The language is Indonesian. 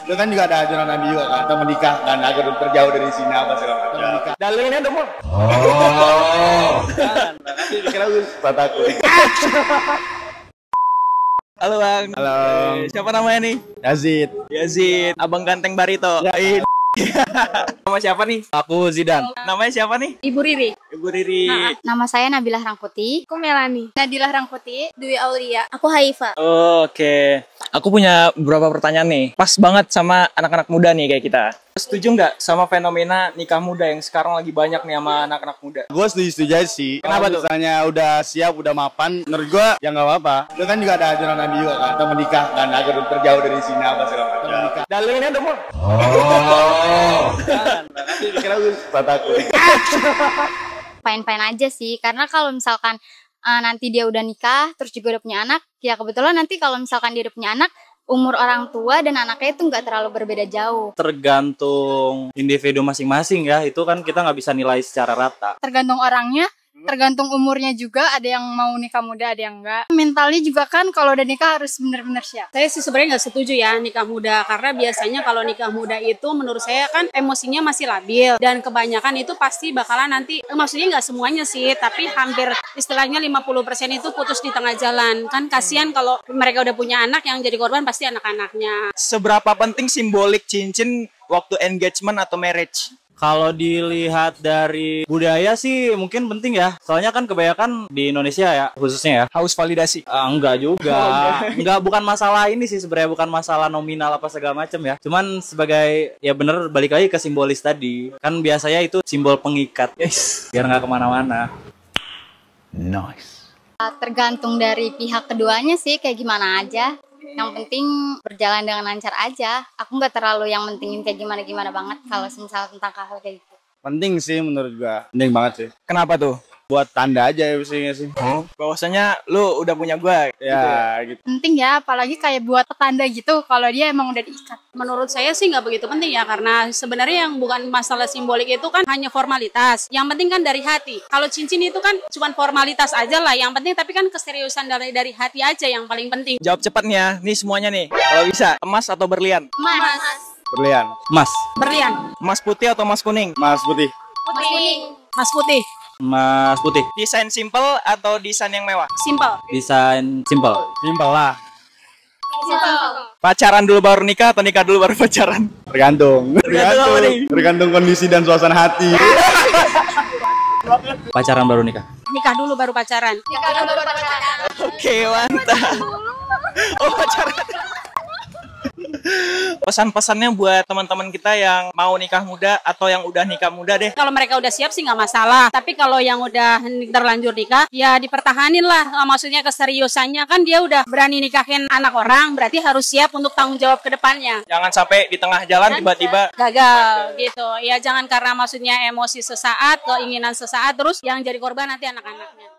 Itu kan juga ada ajaran Nabi juga kan, kita menikah kan agar terjauh dari zina apa segala macam. Dalilnya dong, Mon. Nanti dikira gue takut. Halo Bang. Halo. Siapa namanya nih? Yazid. Yazid, Abang Ganteng Barito. Ya, Nama siapa nih? aku Zidan. Namanya siapa nih? Ibu Riri. Ibu Riri. Nama saya Nabilah Rangkuti. Aku Melani. Nadilah Rangkuti. Dwi Aulia. Aku Haifa. Oke. Aku punya beberapa pertanyaan nih. Pas banget sama anak-anak muda nih kayak kita. Setuju nggak sama fenomena nikah muda yang sekarang lagi banyak nih sama anak-anak muda? Gue setuju aja sih. Kenapa Kalau tuh? misalnya udah siap, udah mapan, menurut gue ya nggak apa-apa. Itu kan juga ada ajaran Nabi juga kan, kita menikah kan agar terjauh dari zina apa segala macam. Dalilnya dong, Mon. Nanti dikira gue takut. Fine-fine aja sih, karena kalau misalkan nanti dia udah nikah, terus juga udah punya anak, ya kebetulan nanti kalau misalkan dia udah punya anak, umur orang tua dan anaknya itu nggak terlalu berbeda jauh. Tergantung individu masing-masing ya, itu kan kita nggak bisa nilai secara rata. Tergantung orangnya, tergantung umurnya juga. Ada yang mau nikah muda, ada yang enggak. Mentalnya juga kan kalau udah nikah harus bener-bener siap. Saya sih sebenarnya nggak setuju ya nikah muda, karena biasanya kalau nikah muda itu menurut saya kan emosinya masih labil, dan kebanyakan itu pasti bakalan nanti, maksudnya nggak semuanya sih, tapi hampir istilahnya 50% itu putus di tengah jalan. Kan kasihan kalau mereka udah punya anak, yang jadi korban pasti anak-anaknya. Seberapa penting simbolik cincin waktu engagement atau marriage? Kalau dilihat dari budaya sih mungkin penting ya, soalnya kan kebanyakan di Indonesia ya, khususnya ya. Haus validasi. Enggak juga, enggak, bukan masalah ini sih sebenarnya, bukan masalah nominal apa segala macam ya. Cuman sebagai, ya bener, balik lagi ke simbolis tadi. Kan biasanya itu simbol pengikat, biar nggak kemana-mana. Nice. Tergantung dari pihak keduanya sih, kayak gimana aja. Yang penting berjalan dengan lancar aja. Aku nggak terlalu yang mentingin kayak gimana-gimana banget kalau misal tentang hal kayak gitu. Penting sih menurut gue, penting banget sih. Kenapa tuh? Buat tanda aja ya sih. Bahwasanya lu udah punya gua. Ya gitu. Penting ya, apalagi kayak buat petanda gitu kalau dia emang udah diikat. Menurut saya sih nggak begitu penting ya, karena sebenarnya yang bukan masalah simbolik itu kan hanya formalitas. Yang penting kan dari hati. Kalau cincin itu kan cuma formalitas aja lah. Yang penting tapi kan keseriusan dari hati aja yang paling penting. Jawab cepatnya, nih semuanya nih. Kalau bisa, emas atau berlian? Mas, Berlian. Mas, Berlian, Emas putih atau emas kuning? Mas putih. mas putih, Mas putih. Desain simple atau desain yang mewah? simple. Desain simple. Simpel lah. Pacaran dulu baru nikah atau nikah dulu baru pacaran? Tergantung. Tergantung apa nih? Tergantung kondisi dan suasana hati. Pacaran baru nikah. Nikah dulu baru pacaran. Oke, mantap. Oh, pacaran. Pesan-pesannya buat teman-teman kita yang mau nikah muda atau yang udah nikah muda deh. Kalau mereka udah siap sih nggak masalah. Tapi kalau yang udah terlanjur nikah, ya dipertahanin lah. Maksudnya keseriusannya, kan dia udah berani nikahin anak orang, berarti harus siap untuk tanggung jawab ke depannya. Jangan sampai di tengah jalan tiba-tiba Gagal gitu. Ya jangan karena maksudnya emosi sesaat, keinginan sesaat, terus yang jadi korban nanti anak-anaknya.